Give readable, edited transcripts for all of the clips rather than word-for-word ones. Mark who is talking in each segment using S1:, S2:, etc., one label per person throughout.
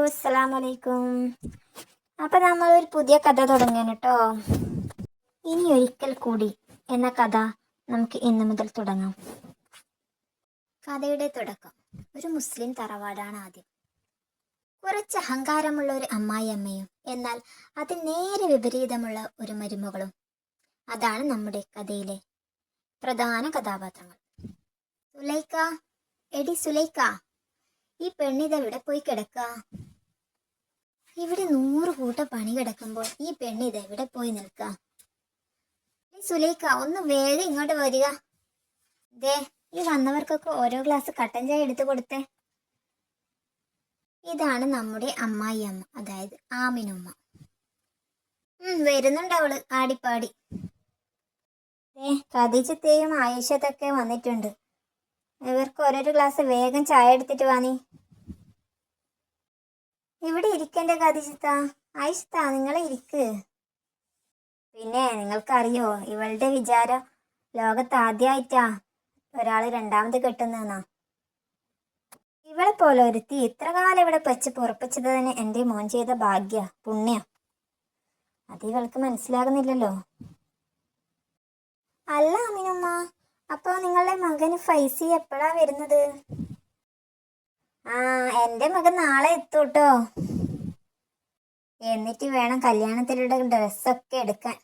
S1: അസ്സലാമലൈക്കും. അപ്പം നമ്മളൊരു പുതിയ കഥ തുടങ്ങാൻ കേട്ടോ. ഇനി ഒരിക്കൽ കൂടി എന്ന കഥ നമുക്ക് ഇന്നു മുതൽ തുടങ്ങാം. കഥയുടെ തുടക്കം ഒരു മുസ്ലിം തറവാടാണ് ആദ്യം. കുറച്ച് അഹങ്കാരമുള്ള ഒരു അമ്മായിയമ്മയും എന്നാൽ അതിന് നേരെ വിപരീതമുള്ള ഒരു മരുമകളും. അതാണ് നമ്മുടെ കഥയിലെ പ്രധാന കഥാപാത്രങ്ങൾ. സുലൈക്ക, എടി സുലൈക്ക, ഈ പെണ്ണിതെവിടെ പോയി കിടക്ക? ഇവിടെ 100 കൂട്ട പണി കിടക്കുമ്പോൾ ഈ പെണ്ണിതെവിടെ പോയി നിൽക്ക? സുലൈക്ക, ഒന്ന് വേഗം ഇങ്ങോട്ട് വരിക. ദേ, ഈ വന്നവർക്കൊക്കെ ഓരോ ഗ്ലാസ് കട്ടൻ ചായ എടുത്തു കൊടുത്തേ. ഇതാണ് നമ്മുടെ അമ്മായി അമ്മ, അതായത് ആമിനുമ്മ. വരുന്നുണ്ട് അവള് ആടിപ്പാടി. ഖദീജത്തെയും ആയിഷത്തൊക്കെ വന്നിട്ടുണ്ട്. ഇവർക്ക് ഓരോരോ ഗ്ലാസ് വേഗം ചായ എടുത്തിട്ട് വാ. ഇവിടെ ഇരിക്കണ്ടേ ഖദീജത്ത? ആയിഷത്ത, നിങ്ങളെ ഇരിക്ക്. പിന്നെ നിങ്ങൾക്കറിയോ, ഇവളുടെ വിചാരം ലോകത്ത് ആദ്യമായിട്ടാ ഒരാള് രണ്ടാമത് കെട്ടുന്നെന്നാ. ഇവളെ പോലെ ഒരുത്തി ഇത്ര കാലം ഇവിടെ വെച്ച് പൊറപ്പിച്ചത് തന്നെ എൻ്റെ മോൻ ചെയ്ത ഭാഗ്യ പുണ്യ. അത് ഇവൾക്ക് മനസ്സിലാകുന്നില്ലല്ലോ. അല്ല അമിനുമ്മ, അപ്പൊ നിങ്ങളുടെ മകന് ഫൈസി എപ്പോഴാ വരുന്നത്? എൻ്റെ മകൻ നാളെ എത്തൂട്ടോ. എന്നിട്ട് വേണം കല്യാണത്തിലുള്ള ഡ്രസ്സൊക്കെ എടുക്കാൻ.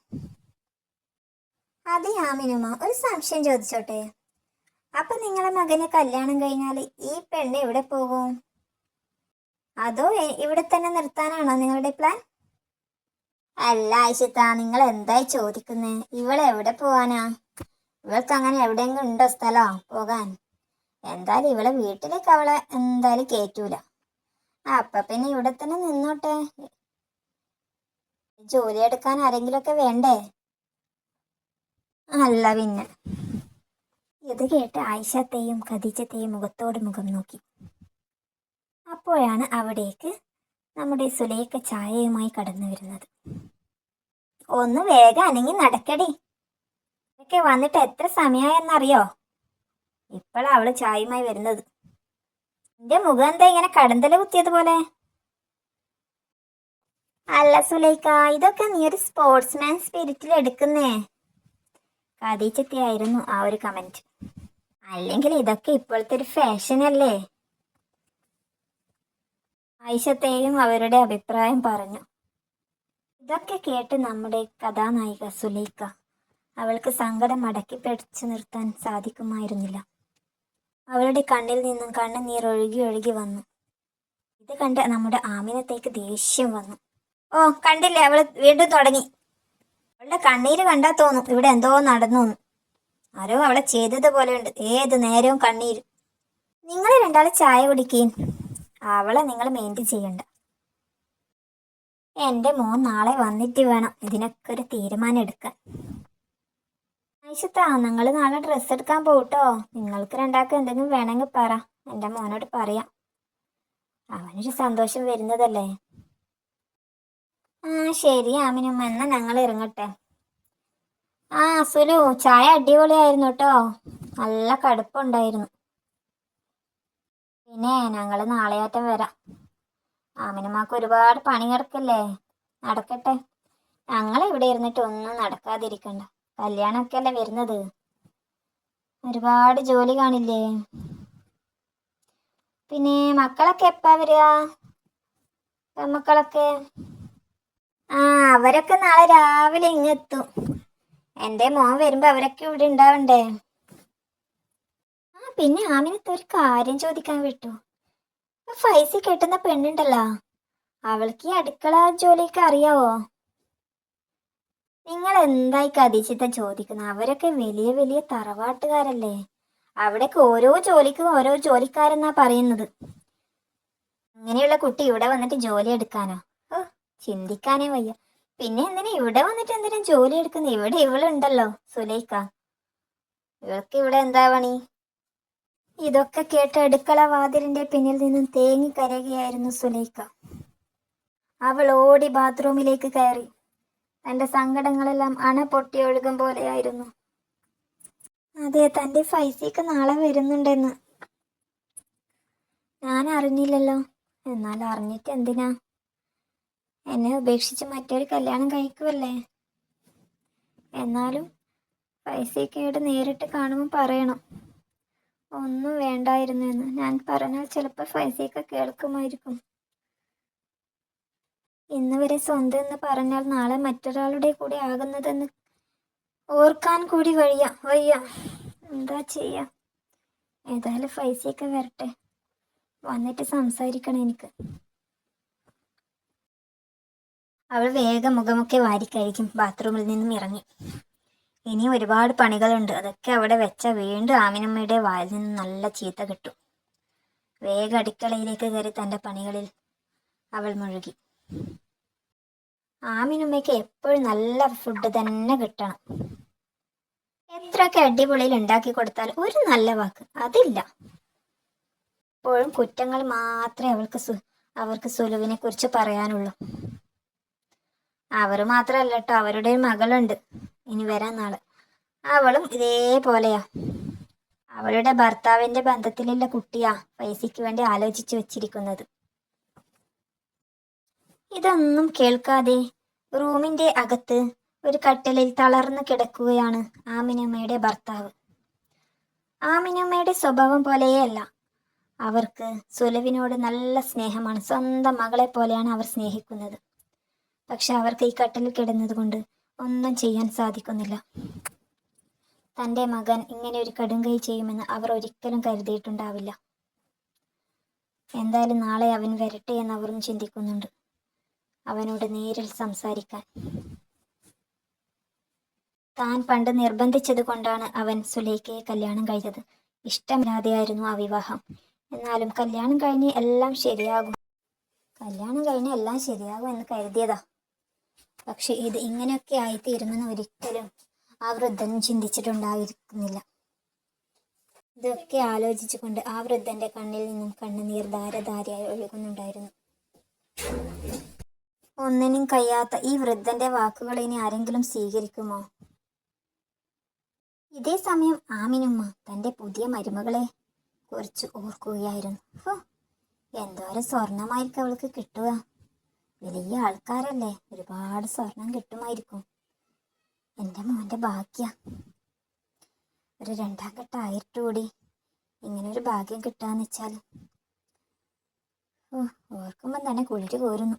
S1: അതെ ആമിനുമ്മ, ഒരു സംശയം ചോദിച്ചോട്ടെ? അപ്പൊ നിങ്ങളെ മകന് കല്യാണം കഴിഞ്ഞാൽ ഈ പെണ്ണ് എവിടെ പോകും? അതോ ഇവിടെ തന്നെ നിർത്താനാണോ നിങ്ങളുടെ പ്ലാൻ? അല്ല ആയിഷത്ത, നിങ്ങൾ എന്തായി ചോദിക്കുന്നേ? ഇവളെവിടെ പോവാനാ? ഇവൾക്ക് അങ്ങനെ എവിടെയെങ്കിലും ഉണ്ടോ സ്ഥലം പോകാൻ? എന്തായാലും ഇവളെ വീട്ടിലേക്ക് അവളെ എന്തായാലും കേറ്റൂല. അപ്പൊ പിന്നെ ഇവിടെ തന്നെ നിന്നോട്ടെ. ജോലി എടുക്കാൻ ആരെങ്കിലുമൊക്കെ വേണ്ടേ? അല്ല പിന്നെ. ഇത് കേട്ട് ആയിഷത്തെയും ഖദീജത്തെയും മുഖത്തോട് മുഖം നോക്കി. അപ്പോഴാണ് അവിടേക്ക് നമ്മുടെ സുലൈക്ക ചായയുമായി കടന്നു വരുന്നത്. ഒന്ന് വേഗം അനങ്ങി നടക്കടി. ഒക്കെ വന്നിട്ട് എത്ര സമയമായെന്നറിയോ? ഇപ്പോഴാ അവള് ചായയുമായി വരുന്നത്. എന്റെ മുഖം എന്താ ഇങ്ങനെ കടന്തല കുത്തിയതുപോലെ? അല്ല സുലൈക്ക, ഇതൊക്കെ നീ ഒരു സ്പോർട്സ്മാൻ സ്പിരിറ്റിൽ എടുക്കുന്നേ. ഖദീജത്തെയായിരുന്നു ആ ഒരു കമന്റ്. അല്ലെങ്കിൽ ഇതൊക്കെ ഇപ്പോഴത്തെ ഒരു ഫാഷനല്ലേ? ആയിഷത്തെയും അവരുടെ അഭിപ്രായം പറഞ്ഞു. ഇതൊക്കെ കേട്ട് നമ്മുടെ കഥാനായിക സുലൈക്ക, അവൾക്ക് സങ്കടം അടക്കി പിടിച്ചു നിർത്താൻ സാധിക്കുമായിരുന്നില്ല. അവളുടെ കണ്ണിൽ നിന്നും കണ്ണുനീർ ഒഴുകി ഒഴുകി വന്നു. ഇത് കണ്ട് നമ്മുടെ ആമിനത്തേക്ക് ദേഷ്യം വന്നു. ഓ, കണ്ടില്ലേ, അവള് വീണ്ടും തുടങ്ങി. അവളുടെ കണ്ണീര് കണ്ടാ തോന്നും ഇവിടെ എന്തോ നടന്നു. ആരോ അവളെ ചെയ്തതുപോലെയുണ്ട്. ഏത് നേരവും കണ്ണീര്. നിങ്ങൾ രണ്ടാളും ചായ കുടിക്കുകയും അവളെ നിങ്ങൾ മെയിൻറ്റെയിൻ ചെയ്യണ്ട. എൻ്റെ മോൻ നാളെ വന്നിട്ട് വേണം ഇതിനൊക്കെ ഒരു തീരുമാനം എടുക്കാൻ. ആയിഷത്താ, നിങ്ങൾ നാളെ ഡ്രസ്സ് എടുക്കാൻ പോട്ടോ. നിങ്ങൾക്ക് രണ്ടാൾക്കും എന്തെങ്കിലും വേണമെങ്കിൽ പറ, എൻ്റെ മോനോട് പറയാം. അവനൊരു സന്തോഷം വരുന്നതല്ലേ. ശരി ആമിനുമ്മ, എന്നാ ഞങ്ങൾ ഇറങ്ങട്ടെ. സുലു, ചായ അടിപൊളിയായിരുന്നു കേട്ടോ. നല്ല കടുപ്പുണ്ടായിരുന്നു. പിന്നെ ഞങ്ങൾ നാളെയാറ്റം വരാം. ആമിനുമ്മക്ക് ഒരുപാട് പണി കിടക്കല്ലേ. നടക്കട്ടെ. ഞങ്ങൾ ഇവിടെ ഇരുന്നിട്ട് ഒന്നും നടക്കാതിരിക്കണ്ട. കല്യാണമൊക്കെ അല്ലേ വരുന്നത്. ഒരുപാട് ജോലി കാണില്ലേ. പിന്നെ മക്കളൊക്കെ എപ്പാ വരിക? പെൺമക്കളൊക്കെ അവരൊക്കെ നാളെ രാവിലെ ഇങ്ങെത്തും. എൻ്റെ മോൻ വരുമ്പോ അവരൊക്കെ ഇവിടെ ഉണ്ടാവണ്ടേ. പിന്നെ ആമിനത്ത് ഒരു കാര്യം ചോദിക്കാൻ വിട്ടു. ഫൈസി കെട്ടുന്ന പെണ്ണുണ്ടല്ലോ, അവൾക്ക് ഈ അടുക്കള ജോലിയൊക്കെ അറിയാവോ? നിങ്ങൾ എന്തായി ഖദീജത്തെ ചോദിക്കുന്നത്? അവരൊക്കെ വലിയ വലിയ തറവാട്ടുകാരല്ലേ. അവിടേക്ക് ഓരോ ജോലിക്കും ഓരോ ജോലിക്കാരെന്നാ പറയുന്നത്. അങ്ങനെയുള്ള കുട്ടി ഇവിടെ വന്നിട്ട് ജോലി എടുക്കാനോ? ചിന്തിക്കാനേ വയ്യ. പിന്നെ എന്തിനാ ഇവിടെ വന്നിട്ട് എന്തിനാ ജോലി എടുക്കുന്നത്? ഇവിടെ ഇവളുണ്ടല്ലോ സുലൈക്ക, ഇവൾക്ക് ഇവിടെ എന്താ പണി? ഇതൊക്കെ കേട്ട് അടുക്കള വാതിലിന്റെ പിന്നിൽ നിന്നും തേങ്ങി കരയുകയായിരുന്നു സുലൈക്ക. അവൾ ഓടി ബാത്റൂമിലേക്ക് കയറി. തൻ്റെ സങ്കടങ്ങളെല്ലാം അണ പൊട്ടി ഒഴുകും പോലെയായിരുന്നു. അതെ, തൻ്റെ ഫൈസിക്ക് നാളെ വരുന്നുണ്ടെന്ന് ഞാൻ അറിഞ്ഞില്ലല്ലോ. എന്നാൽ അറിഞ്ഞിട്ട് എന്തിനാ? എന്നെ ഉപേക്ഷിച്ച് മറ്റൊരു കല്യാണം കഴിക്കുമല്ലേ? എന്നാലും ഫൈസിക്കയോട് നേരിട്ട് കാണുമ്പോൾ പറയണം, ഒന്നും വേണ്ടായിരുന്നു എന്ന്. ഞാൻ പറഞ്ഞാൽ ചിലപ്പോൾ ഫൈസിക്ക കേൾക്കുമായിരിക്കും. ഇന്ന് വരെ സ്വന്തം എന്ന് പറഞ്ഞാൽ നാളെ മറ്റൊരാളുടെ കൂടെ ആകുന്നതെന്ന് ഓർക്കാൻ കൂടി വയ്യ. എന്താ ചെയ്യാ? ഏതായാലും ഫൈസിക്ക വരട്ടെ, വന്നിട്ട് സംസാരിക്കണം എനിക്ക്. അവൾ വേഗം മുഖമൊക്കെ വാരിക്കഴിക്കും ബാത്റൂമിൽ നിന്നും ഇറങ്ങി. ഇനി ഒരുപാട് പണികളുണ്ട്. അതൊക്കെ അവിടെ വെച്ച വീണ്ടും ആമിനമ്മയുടെ വായിൽ നിന്ന് നല്ല ചീത്ത കിട്ടും. വേഗം അടുക്കളയിലേക്ക് കയറി തൻ്റെ പണികളിൽ അവൾ മുഴുകി. ആമിനമ്മയ്ക്ക് എപ്പോഴും നല്ല ഫുഡ് തന്നെ കിട്ടണം. എത്രയൊക്കെ അടിപൊളിയിൽ ഉണ്ടാക്കി കൊടുത്താൽ ഒരു നല്ല വാക്ക് അതില്ല. എപ്പോഴും കുറ്റങ്ങൾ മാത്രമേ അവർക്ക് സുലുവിനെ കുറിച്ച് പറയാനുള്ളൂ. അവർ മാത്രമല്ല കേട്ടോ, അവരുടെ മകളുണ്ട് ഇനി വരാൻ നാളെ. അവളും ഇതേപോലെയാ. അവളുടെ ഭർത്താവിന്റെ ബന്ധത്തിലുള്ള കുട്ടിയാ ഫൈസിക്ക് വേണ്ടി ആലോചിച്ചു വെച്ചിരിക്കുന്നത്. ഇതൊന്നും കേൾക്കാതെ റൂമിന്റെ അകത്ത് ഒരു കട്ടിലിൽ തളർന്നു കിടക്കുകയാണ് ആമിനമ്മയുടെ ഭർത്താവ്. ആമിനമ്മയുടെ സ്വഭാവം പോലെയല്ല. അവർക്ക് സുലുവിനോട് നല്ല സ്നേഹമാണ്. സ്വന്തം മകളെ പോലെയാണ് അവർ സ്നേഹിക്കുന്നത്. പക്ഷെ അവർക്ക് ഈ കട്ടിലിൽ കിടന്നത് കൊണ്ട് ഒന്നും ചെയ്യാൻ സാധിക്കുന്നില്ല. തൻ്റെ മകൻ ഇങ്ങനെ ഒരു കടുംകൈ ചെയ്യുമെന്ന് അവർ ഒരിക്കലും കരുതിയിട്ടുണ്ടാവില്ല. എന്തായാലും നാളെ അവൻ വരട്ടെ എന്ന് അവരും ചിന്തിക്കുന്നുണ്ട്, അവനോട് നേരിൽ സംസാരിക്കാൻ. താൻ പണ്ട് നിർബന്ധിച്ചത് കൊണ്ടാണ് അവൻ സുലൈഖയെ കല്യാണം കഴിച്ചത്. ഇഷ്ടമില്ലാതെയായിരുന്നു ആ വിവാഹം. എന്നാലും കല്യാണം കഴിഞ്ഞ് എല്ലാം ശരിയാകും എന്ന് കരുതിയതാ. പക്ഷെ ഇത് ഇങ്ങനെയൊക്കെ ആയിത്തീരുമെന്ന് ഒരിക്കലും ആ വൃദ്ധൻ ചിന്തിച്ചിട്ടുണ്ടായിരിക്കുന്നില്ല. ഇതൊക്കെ ആലോചിച്ചുകൊണ്ട് ആ വൃദ്ധന്റെ കണ്ണിൽ നിന്നും കണ്ണുനീർ ധാരധാരയായി ഒഴുകുന്നുണ്ടായിരുന്നു. ഒന്നിനും കഴിയാത്ത ഈ വൃദ്ധന്റെ വാക്കുകൾ ഇനി ആരെങ്കിലും സ്വീകരിക്കുമോ? ഇതേ സമയം ആമിനുമ്മ തന്റെ പുതിയ മരുമകളെ കുറിച്ച് ഓർക്കുകയായിരുന്നു. എന്തോരം സ്വർണമായിരിക്കും അവൾക്ക് കിട്ടുക. വലിയ ആൾക്കാരല്ലേ, ഒരുപാട് സ്വർണം കിട്ടുമായിരിക്കും. എൻ്റെ മോൻ്റെ ഭാഗ്യ. ഒരു 2ാം ഘട്ട ആയിട്ട് കൂടി ഇങ്ങനൊരു ഭാഗ്യം കിട്ടാന്ന് വെച്ചാൽ ഓർക്കുമ്പം തന്നെ കുളിര് കോരുന്നു.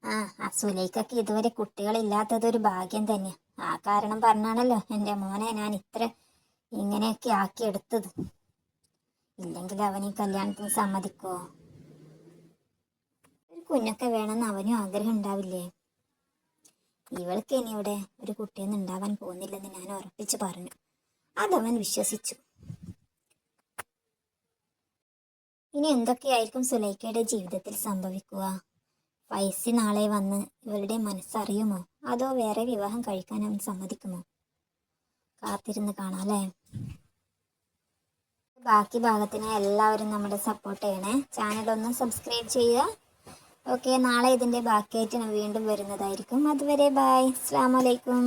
S1: ആ സുലൈഖയ്ക്ക് ഇതുവരെ കുട്ടികളില്ലാത്തതൊരു ഭാഗ്യം തന്നെ. ആ കാരണം പറഞ്ഞാണല്ലോ എൻ്റെ മോനെ ഞാൻ ഇങ്ങനെയൊക്കെ ആക്കിയെടുത്തത്. ഇല്ലെങ്കിൽ അവൻ ഈ കല്യാണത്തിന് സമ്മതിക്കുമോ? ഒരു കുഞ്ഞൊക്കെ വേണമെന്ന് അവനും ആഗ്രഹം ഉണ്ടാവില്ലേ? ഇവൾക്ക് ഇനി ഇവിടെ ഒരു കുട്ടിയൊന്നും ഉണ്ടാവാൻ പോകുന്നില്ലെന്ന് ഞാൻ ഉറപ്പിച്ച് പറഞ്ഞു. അതവൻ വിശ്വസിച്ചു. ഇനി എന്തൊക്കെയായിരിക്കും സുലൈഖയുടെ ജീവിതത്തിൽ സംഭവിക്കുക? ഫൈസി നാളെ വന്ന് ഇവളുടെ മനസ്സറിയുമോ? അതോ വേറെ വിവാഹം കഴിക്കാൻ അവൻ സമ്മതിക്കുമോ? കാത്തിരുന്ന് കാണാം അല്ലേ? ബാക്കി ഭാഗത്തിന് എല്ലാവരും നമ്മുടെ സപ്പോർട്ട് ചെയ്യണേ. ചാനലൊന്ന് സബ്സ്ക്രൈബ് ചെയ്യുക. ഓക്കെ, നാളെ ഇതിൻ്റെ ബാക്കിയായിട്ട് ഞാൻ വീണ്ടും വരുന്നതായിരിക്കും. അതുവരെ ബൈ. അസ്സലാമു അലൈക്കും.